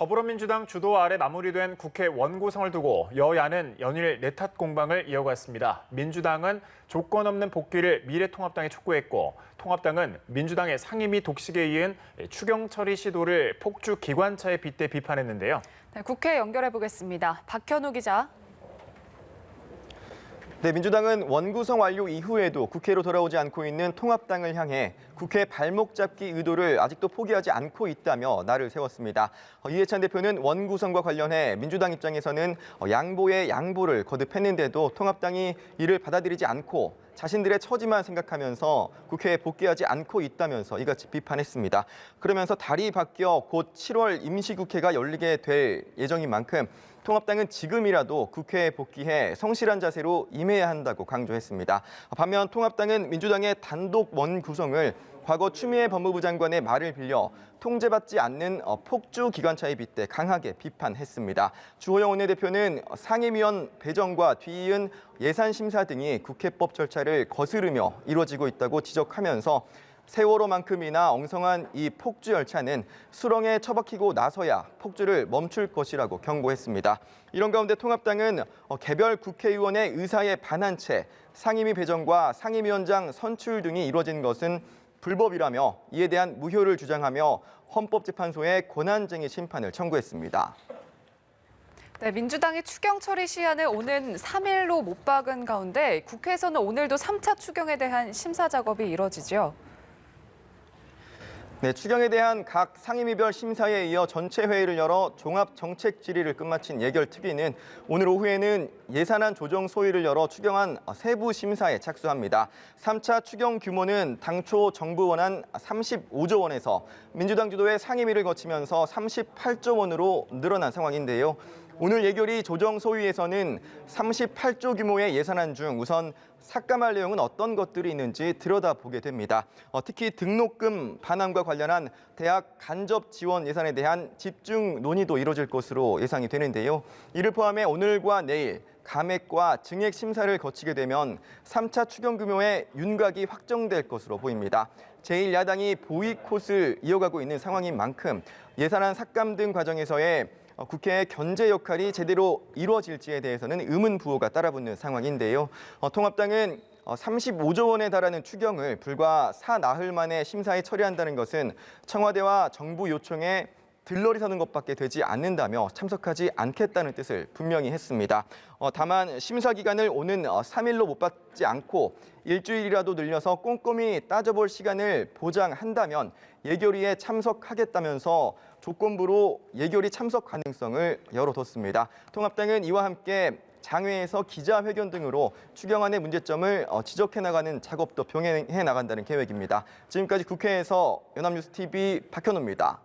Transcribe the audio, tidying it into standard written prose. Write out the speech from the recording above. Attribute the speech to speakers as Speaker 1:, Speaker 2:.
Speaker 1: 더불어민주당 주도 아래 마무리된 국회 원구성을 두고 여야는 연일 내탓 공방을 이어갔습니다. 민주당은 조건 없는 복귀를 미래통합당에 촉구했고 통합당은 민주당의 상임위 독식에 이은 추경 처리 시도를 폭주 기관차에 빗대 비판했는데요.
Speaker 2: 네, 국회 연결해 보겠습니다. 박현우 기자.
Speaker 3: 네, 민주당은 원구성 완료 이후에도 국회로 돌아오지 않고 있는 통합당을 향해 국회 발목 잡기 의도를 아직도 포기하지 않고 있다며 날을 세웠습니다. 이해찬 대표는 원구성과 관련해 민주당 입장에서는 양보의 양보를 거듭했는데도 통합당이 이를 받아들이지 않고 자신들의 처지만 생각하면서 국회에 복귀하지 않고 있다면서 이같이 비판했습니다. 그러면서 달이 바뀌어 곧 7월 임시국회가 열리게 될 예정인 만큼 통합당은 지금이라도 국회에 복귀해 성실한 자세로 임해야 한다고 강조했습니다. 반면 통합당은 민주당의 단독 원구성을 과거 추미애 법무부 장관의 말을 빌려 통제받지 않는 폭주 기관차에 빗대 강하게 비판했습니다. 주호영 원내대표는 상임위원 배정과 뒤이은 예산 심사 등이 국회법 절차를 거스르며 이루어지고 있다고 지적하면서 세월호만큼이나 엉성한 이 폭주 열차는 수렁에 처박히고 나서야 폭주를 멈출 것이라고 경고했습니다. 이런 가운데 통합당은 개별 국회의원의 의사에 반한 채 상임위 배정과 상임위원장 선출 등이 이루어진 것은 불법이라며 이에 대한 무효를 주장하며 헌법재판소에 권한쟁의 심판을 청구했습니다.
Speaker 2: 네, 민주당이 추경 처리 시한을 오는 3일로 못 박은 가운데 국회에서는 오늘도 3차 추경에 대한 심사 작업이 이뤄지죠.
Speaker 3: 네, 추경에 대한 각 상임위별 심사에 이어 전체 회의를 열어 종합정책 질의를 끝마친 예결특위는 오늘 오후에는 예산안 조정 소위를 열어 추경안 세부 심사에 착수합니다. 3차 추경 규모는 당초 정부 원안 35조 원에서 민주당 주도의 상임위를 거치면서 38조 원으로 늘어난 상황인데요. 오늘 예결위 조정 소위에서는 38조 규모의 예산안 중 우선 삭감할 내용은 어떤 것들이 있는지 들여다보게 됩니다. 특히 등록금 반환과 관련한 대학 간접 지원 예산에 대한 집중 논의도 이뤄질 것으로 예상이 되는데요. 이를 포함해 오늘과 내일 감액과 증액 심사를 거치게 되면 3차 추경 규모의 윤곽이 확정될 것으로 보입니다. 제1야당이 보이콧을 이어가고 있는 상황인 만큼 예산안 삭감 등 과정에서의 국회의 견제 역할이 제대로 이루어질지에 대해서는 의문 부호가 따라붙는 상황인데요. 통합당은 35조 원에 달하는 추경을 불과 사나흘 만에 심사에 처리한다는 것은 청와대와 정부 요청에 들러리 서는 것밖에 되지 않는다며 참석하지 않겠다는 뜻을 분명히 했습니다. 다만 심사 기간을 오는 3일로 못 받지 않고 일주일이라도 늘려서 꼼꼼히 따져볼 시간을 보장한다면 예결위에 참석하겠다면서 조건부로 예결위 참석 가능성을 열어뒀습니다. 통합당은 이와 함께 장외에서 기자회견 등으로 추경안의 문제점을 지적해 나가는 작업도 병행해 나간다는 계획입니다. 지금까지 국회에서 연합뉴스TV 박현우입니다.